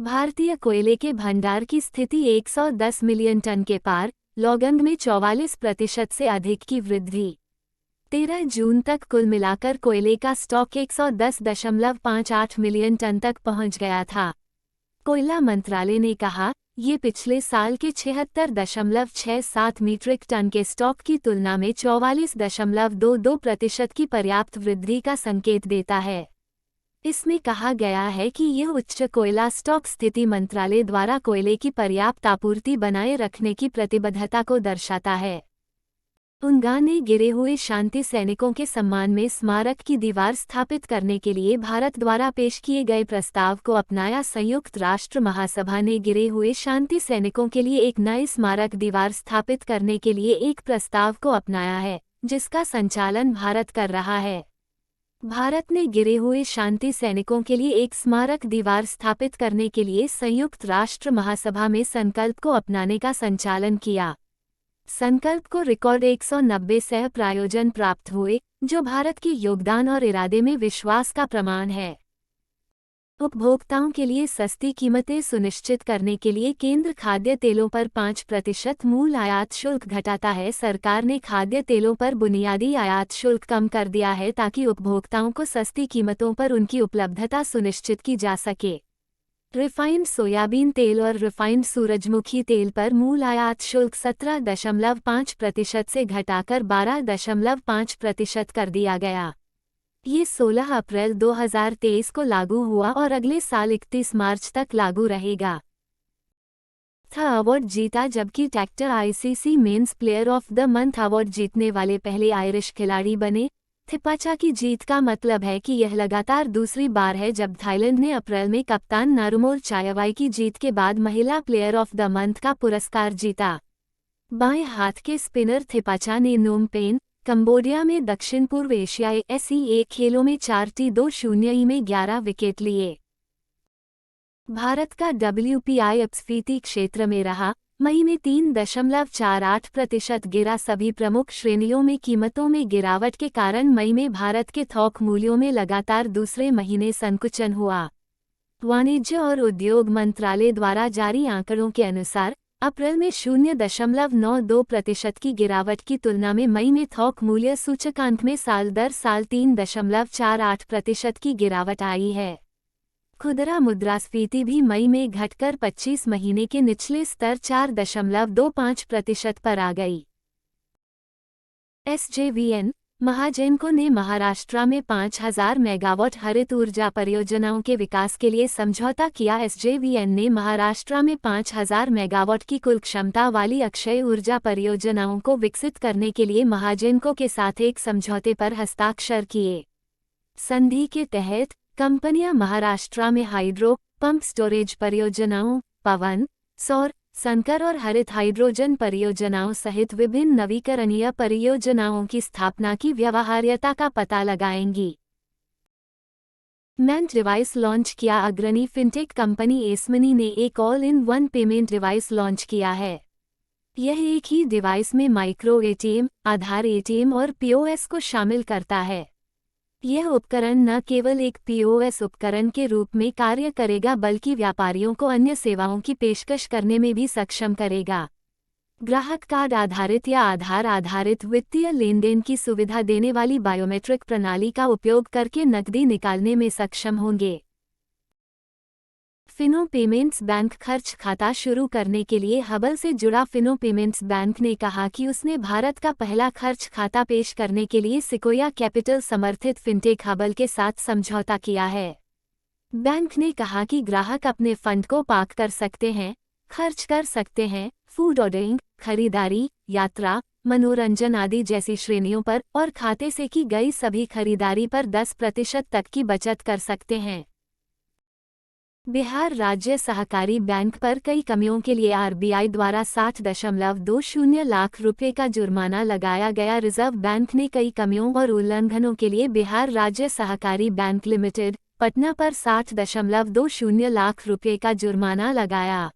भारतीय कोयले के भंडार की स्थिति 110 मिलियन टन के पार, लॉन्ग में 44% से अधिक की वृद्धि। 13 जून तक कुल मिलाकर कोयले का स्टॉक 110.58 मिलियन टन तक पहुंच गया था। कोयला मंत्रालय ने कहा, ये पिछले साल के 76.67 मीट्रिक टन के स्टॉक की तुलना में 44.22% की पर्याप्त वृद्धि का संकेत देता है। इसमें कहा गया है कि यह उच्च कोयला स्टॉक स्थिति मंत्रालय द्वारा कोयले की पर्याप्त आपूर्ति बनाए रखने की प्रतिबद्धता को दर्शाता है। उन्गा ने गिरे हुए शांति सैनिकों के सम्मान में स्मारक की दीवार स्थापित करने के लिए भारत द्वारा पेश किए गए प्रस्ताव को अपनाया। संयुक्त राष्ट्र महासभा ने गिरे हुए शांति सैनिकों के लिए एक नई स्मारक दीवार स्थापित करने के लिए एक प्रस्ताव को अपनाया है, जिसका संचालन भारत कर रहा है। भारत ने गिरे हुए शांति सैनिकों के लिए एक स्मारक दीवार स्थापित करने के लिए संयुक्त राष्ट्र महासभा में संकल्प को अपनाने का संचालन किया। संकल्प को रिकॉर्ड 190 सह प्रायोजन प्राप्त हुए, जो भारत के योगदान और इरादे में विश्वास का प्रमाण है। उपभोक्ताओं के लिए सस्ती कीमतें सुनिश्चित करने के लिए केंद्र खाद्य तेलों पर 5% मूल आयात शुल्क घटाता है। सरकार ने खाद्य तेलों पर बुनियादी आयात शुल्क कम कर दिया है ताकि उपभोक्ताओं को सस्ती कीमतों पर उनकी उपलब्धता सुनिश्चित की जा सके। रिफाइंड सोयाबीन तेल और रिफाइंड सूरजमुखी तेल पर मूल आयात शुल्क 17.5% से घटाकर 12.5% कर दिया गया। ये 16 अप्रैल 2023 को लागू हुआ और अगले साल 31 मार्च तक लागू रहेगा। था अवार्ड जीता, जबकि tractor ICC men's player of the month award जीतने वाले पहले आयरिश खिलाड़ी बने। थिपाचा की जीत का मतलब है कि यह लगातार दूसरी बार है जब थाईलैंड ने अप्रैल में कप्तान नारुमोल चायावाई की जीत के बाद महिला प्लेयर ऑफ द मंथ का पुरस्कार जीता। बाएं हाथ के स्पिनर थिपाचा ने नोम पेन, कंबोडिया में दक्षिण पूर्व एशियाई SEA खेलों में 4T20 में 11 विकेट लिए। भारत का WPI स्फीति क्षेत्र में रहा। मई में 3.48% गिरा। सभी प्रमुख श्रेणियों में कीमतों में गिरावट के कारण मई में भारत के थोक मूल्यों में लगातार दूसरे महीने संकुचन हुआ। वाणिज्य और उद्योग मंत्रालय द्वारा जारी आंकड़ों के अनुसार अप्रैल में 0.92% की गिरावट की तुलना में मई में थोक मूल्य सूचकांक में साल दर साल 3.48% की गिरावट आई है। खुदरा मुद्रास्फीति भी मई में घटकर 25 महीने के निचले स्तर 4.25% पर आ गई। SJVN महाजेनको ने महाराष्ट्र में 5000 मेगावाट हरित ऊर्जा परियोजनाओं के विकास के लिए समझौता किया। SJVN ने महाराष्ट्र में 5000 मेगावाट की कुल क्षमता वाली अक्षय ऊर्जा परियोजनाओं को विकसित करने के लिए महाजेनको के साथ एक समझौते पर हस्ताक्षर किए। संधि के तहत कंपनियां महाराष्ट्र में हाइड्रो पंप स्टोरेज परियोजनाओं, पवन, सौर, संकर और हरित हाइड्रोजन परियोजनाओं सहित विभिन्न नवीकरणीय परियोजनाओं की स्थापना की व्यवहार्यता का पता लगाएंगी। मेंट डिवाइस लॉन्च किया। अग्रणी फिनटेक कंपनी एसमनी ने एक all in one payment device launch किया है। यह एक ही डिवाइस में माइक्रो ATM, आधार ATM और POS को शामिल करता है। यह उपकरण न केवल एक POS उपकरण के रूप में कार्य करेगा बल्कि व्यापारियों को अन्य सेवाओं की पेशकश करने में भी सक्षम करेगा। ग्राहक कार्ड आधारित या आधार आधारित वित्तीय लेनदेन की सुविधा देने वाली बायोमेट्रिक प्रणाली का उपयोग करके नकदी निकालने में सक्षम होंगे। फिनो पेमेंट्स बैंक खर्च खाता शुरू करने के लिए हबल से जुड़ा। फिनो पेमेंट्स बैंक ने कहा कि उसने भारत का पहला खर्च खाता पेश करने के लिए सिकोया कैपिटल समर्थित फिनटेक हबल के साथ समझौता किया है। बैंक ने कहा कि ग्राहक अपने फंड को पार्क कर सकते हैं, खर्च कर सकते हैं, फूड ऑर्डरिंग, खरीदारी, यात्रा, मनोरंजन आदि जैसी श्रेणियों पर और खाते से की गई सभी खरीदारी पर 10% तक की बचत कर सकते हैं। बिहार राज्य सहकारी बैंक पर कई कमियों के लिए RBI द्वारा 60.20 लाख रुपए का जुर्माना लगाया गया। रिजर्व बैंक ने कई कमियों और उल्लंघनों के लिए बिहार राज्य सहकारी बैंक लिमिटेड, पटना पर 60.20 लाख रुपए का जुर्माना लगाया।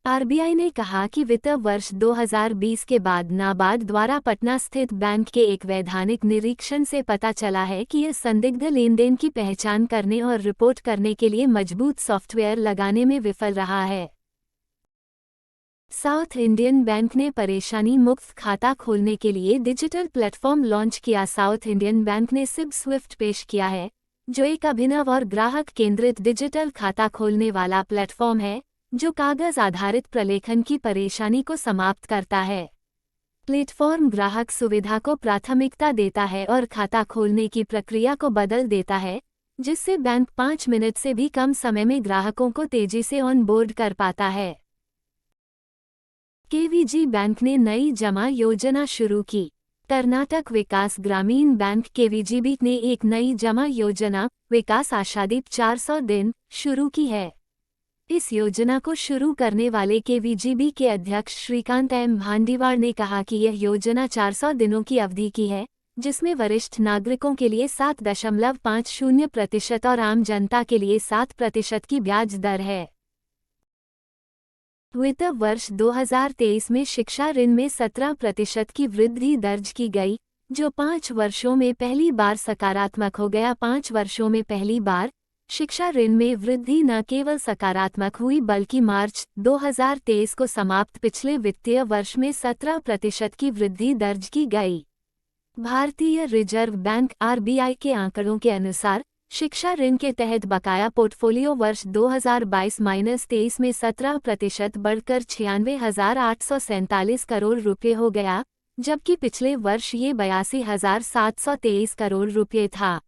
आरबीआई ने कहा कि वित्त वर्ष 2020 के बाद नाबार्ड द्वारा पटना स्थित बैंक के एक वैधानिक निरीक्षण से पता चला है कि यह संदिग्ध लेनदेन की पहचान करने और रिपोर्ट करने के लिए मजबूत सॉफ्टवेयर लगाने में विफल रहा है। साउथ इंडियन बैंक ने परेशानी मुक्त खाता खोलने के लिए डिजिटल प्लेटफॉर्म लॉन्च किया। साउथ इंडियन बैंक ने सिब स्विफ्ट पेश किया है, जो एक अभिनव और ग्राहक केंद्रित डिजिटल खाता खोलने वाला प्लेटफॉर्म है जो कागज आधारित प्रलेखन की परेशानी को समाप्त करता है। प्लेटफॉर्म ग्राहक सुविधा को प्राथमिकता देता है और खाता खोलने की प्रक्रिया को बदल देता है, जिससे बैंक 5 मिनट से भी कम समय में ग्राहकों को तेजी से ऑन बोर्ड कर पाता है। केवीजी बैंक ने नई जमा योजना शुरू की। कर्नाटक विकास ग्रामीण बैंक केवीजीबी ने एक नई जमा योजना विकास आशादीप 400 दिन शुरू की है। इस योजना को शुरू करने वाले केवीजीबी के अध्यक्ष श्रीकांत एम भांडीवाड़ ने कहा कि यह योजना 400 दिनों की अवधि की है, जिसमें वरिष्ठ नागरिकों के लिए 7.50% और आम जनता के लिए 7% की ब्याज दर है। वित्त वर्ष 2023 में शिक्षा ऋण में 17% की वृद्धि दर्ज की गई, जो 5 वर्षों में पहली बार सकारात्मक हो गया। 5 वर्षों में पहली बार शिक्षा ऋण में वृद्धि न केवल सकारात्मक हुई बल्कि मार्च 2023 को समाप्त पिछले वित्तीय वर्ष में 17% की वृद्धि दर्ज की गई। भारतीय रिजर्व बैंक आरबीआई के आंकड़ों के अनुसार शिक्षा ऋण के तहत बकाया पोर्टफोलियो वर्ष 2022-23 में 17% बढ़कर 96,847 करोड़ रुपये हो गया, जबकि पिछले वर्ष ये 82,723 करोड़ रुपये था।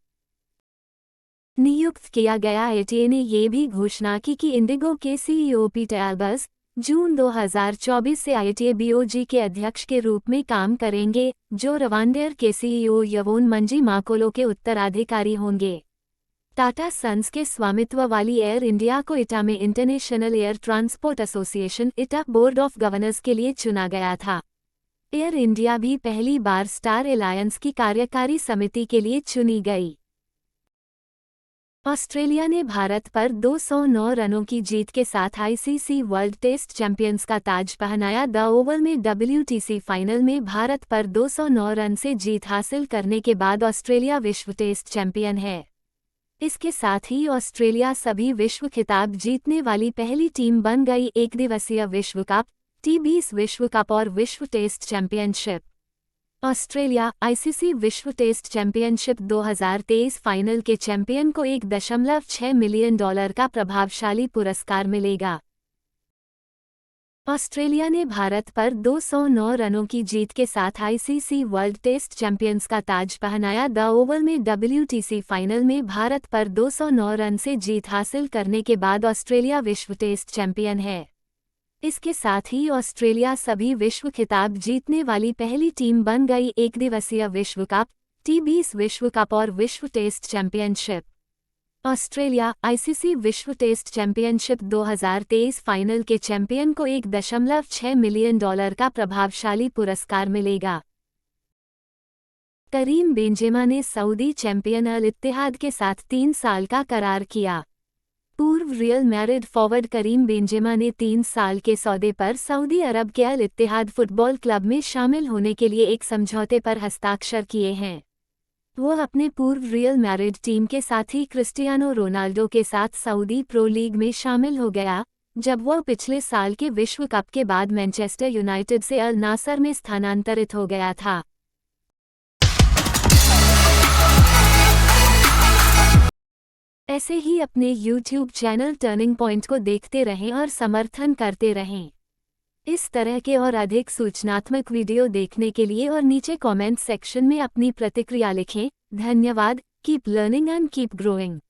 नियुक्त किया गया एटीए ने ये भी घोषणा की कि इंडिगो के सीईओ पीटर एल्बर्स जून 2024 से आईटीए बीओजी के अध्यक्ष के रूप में काम करेंगे, जो रवांडेयर के सीईओ यवोन मंजी माकोलो के उत्तराधिकारी होंगे। टाटा सन्स के स्वामित्व वाली एयर इंडिया को इटा में इंटरनेशनल एयर ट्रांसपोर्ट एसोसिएशन इटा बोर्ड ऑफ गवर्नर्स के लिए चुना गया था। एयर इंडिया भी पहली बार स्टार एलायंस की कार्यकारी समिति के लिए चुनी गई। ऑस्ट्रेलिया ने भारत पर 209 रनों की जीत के साथ आईसीसी वर्ल्ड टेस्ट चैंपियंस का ताज पहनाया। द ओवल में डब्ल्यूटीसी फाइनल में भारत पर 209 रन से जीत हासिल करने के बाद ऑस्ट्रेलिया विश्व टेस्ट चैंपियन है। इसके साथ ही ऑस्ट्रेलिया सभी विश्व खिताब जीतने वाली पहली टीम बन गई। एकदिवसीय विश्व कप, टी20 विश्व कप और विश्व टेस्ट चैंपियनशिप। ऑस्ट्रेलिया आईसीसी विश्व टेस्ट चैंपियनशिप 2023 फाइनल के चैंपियन को $1.6 मिलियन का प्रभावशाली पुरस्कार मिलेगा। ऑस्ट्रेलिया ने भारत पर 209 रनों की जीत के साथ आईसीसी वर्ल्ड टेस्ट चैंपियंस का ताज पहनाया। द ओवल में डब्ल्यूटीसी फाइनल में भारत पर 209 रन से जीत हासिल करने के बाद ऑस्ट्रेलिया विश्व टेस्ट चैंपियन है। इसके साथ ही ऑस्ट्रेलिया सभी विश्व खिताब जीतने वाली पहली टीम बन गई। एकदिवसीय विश्व कप, टी20 विश्व कप और विश्व टेस्ट चैंपियनशिप। ऑस्ट्रेलिया आईसीसी विश्व टेस्ट चैंपियनशिप 2023 फाइनल के चैंपियन को $1.6 मिलियन का प्रभावशाली पुरस्कार मिलेगा। करीम बेंजेमा ने सऊदी चैंपियन अल इत्तेहाद के साथ 3 साल का करार किया। पूर्व Real Madrid forward Karim Benzema ने 3 साल के सौदे पर सऊदी अरब के अल इत्तेहाद फुटबॉल क्लब में शामिल होने के लिए एक समझौते पर हस्ताक्षर किए हैं। वो अपने पूर्व रियल मैड्रिड टीम के साथी क्रिस्टियानो रोनाल्डो के साथ सऊदी प्रो लीग में शामिल हो गया, जब वह पिछले साल के विश्व कप के बाद मैनचेस्टर यूनाइटेड से अल नासर में स्थानांतरित हो गया था। ऐसे ही अपने YouTube चैनल टर्निंग पॉइंट को देखते रहें और समर्थन करते रहें। इस तरह के और अधिक सूचनात्मक वीडियो देखने के लिए और नीचे कमेंट सेक्शन में अपनी प्रतिक्रिया लिखें। धन्यवाद। Keep learning and keep growing.